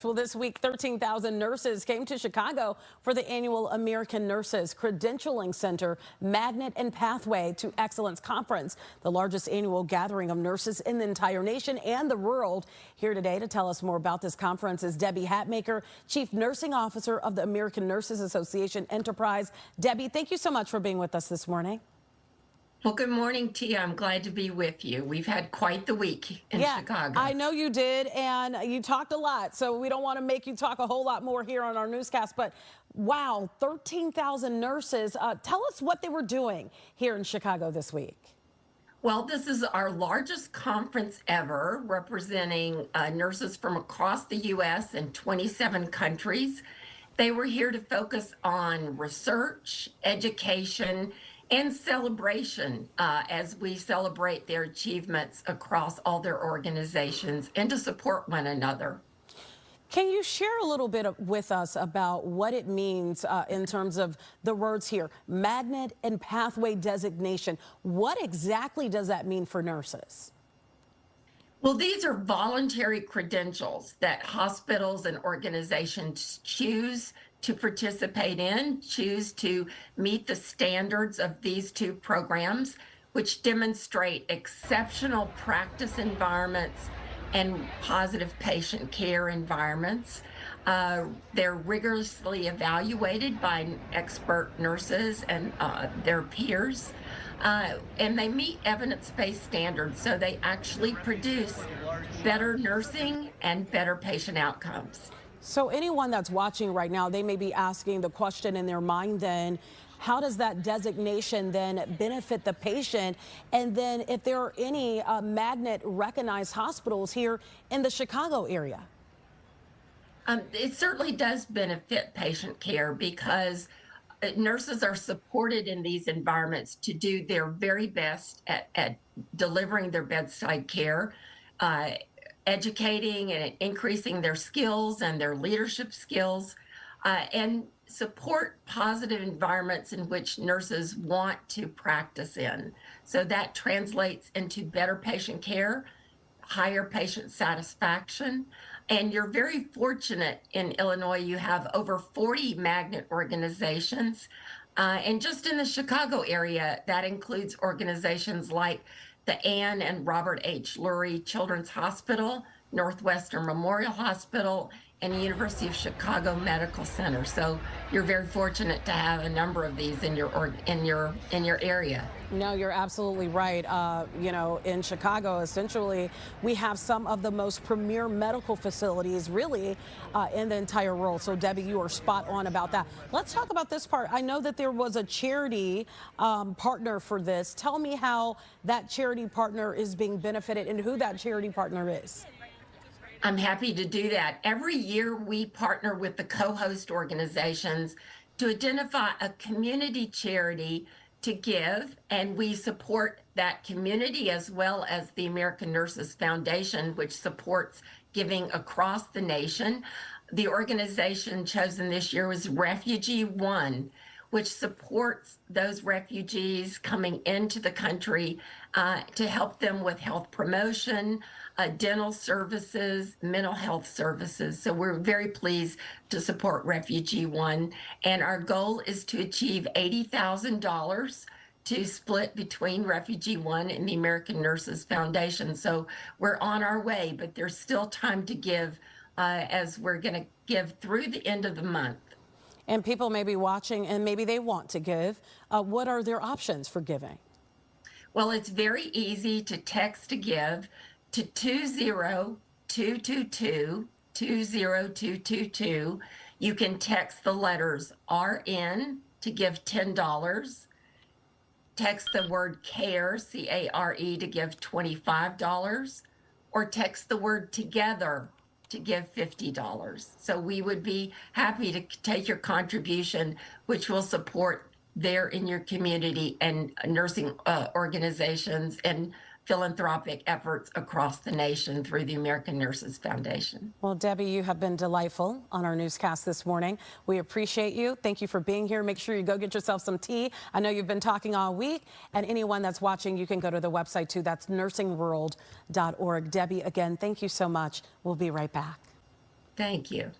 Well, this week, 13,000 nurses came to Chicago for the annual American Nurses Credentialing Center Magnet and Pathway to Excellence Conference, the largest annual gathering of nurses in the entire nation and the world. Here today to tell us more about this conference is Debbie Hatmaker, Chief Nursing Officer of the American Nurses Association Enterprise. Debbie, thank you so much for being with us this morning. Well, good morning, Tia. I'm glad to be with you. We've had quite the week in Chicago. I know you did, and you talked a lot, so we don't want to make you talk a whole lot more here on our newscast, but wow, 13,000 nurses. Tell us what they were doing here in Chicago this week. Well, this is our largest conference ever, representing nurses from across the U.S. and 27 countries. They were here to focus on research, education, and celebration as we celebrate their achievements across all their organizations and to support one another. Can you share a little bit with us about what it means in terms of the words here, magnet and pathway designation? What exactly does that mean for nurses? Well, these are voluntary credentials that hospitals and organizations choose to participate in, choose to meet the standards of these two programs, which demonstrate exceptional practice environments and positive patient care environments. They're rigorously evaluated by expert nurses and their peers. And they meet evidence-based standards, so they actually produce better nursing and better patient outcomes. So anyone that's watching right now, they may be asking the question in their mind then, how does that designation then benefit the patient? And then if there are any magnet recognized hospitals here in the Chicago area? It certainly does benefit patient care because nurses are supported in these environments to do their very best at delivering their bedside care, educating and increasing their skills and their leadership skills, and support positive environments in which nurses want to practice in. So that translates into better patient care, higher patient satisfaction. And you're very fortunate in Illinois. You have over 40 magnet organizations. And just in the Chicago area, that includes organizations like the Ann and Robert H. Lurie Children's Hospital, Northwestern Memorial Hospital, and the University of Chicago Medical Center. So you're very fortunate to have a number of these in your area. No, you're absolutely right. You know, in Chicago, essentially, we have some of the most premier medical facilities really in the entire world. So, Debbie, you are spot on about that. Let's talk about this part. I know that there was a charity partner for this. Tell me how that charity partner is being benefited and who that charity partner is. I'm happy to do that. Every year we partner with the co-host organizations to identify a community charity to give, and we support that community as well as the American Nurses Foundation, which supports giving across the nation. The organization chosen this year was Refugee One, which supports those refugees coming into the country to help them with health promotion, dental services, mental health services. So we're very pleased to support Refugee One. And our goal is to achieve $80,000 to split between Refugee One and the American Nurses Foundation. So we're on our way, but there's still time to give as we're going to give through the end of the month. And people may be watching and maybe they want to give. What are their options for giving? Well, it's very easy to text to give to 20222-20222. You can text the letters RN to give $10. Text the word CARE, C-A-R-E, to give $25. Or text the word TOGETHER to give $50. So we would be happy to take your contribution, which will support there in your community and nursing organizations and philanthropic efforts across the nation through the American Nurses Foundation. Well, Debbie, you have been delightful on our newscast this morning. We appreciate you. Thank you for being here. Make sure you go get yourself some tea. I know you've been talking all week, and anyone that's watching, you can go to the website too. That's nursingworld.org. Debbie, again, thank you so much. We'll be right back. Thank you.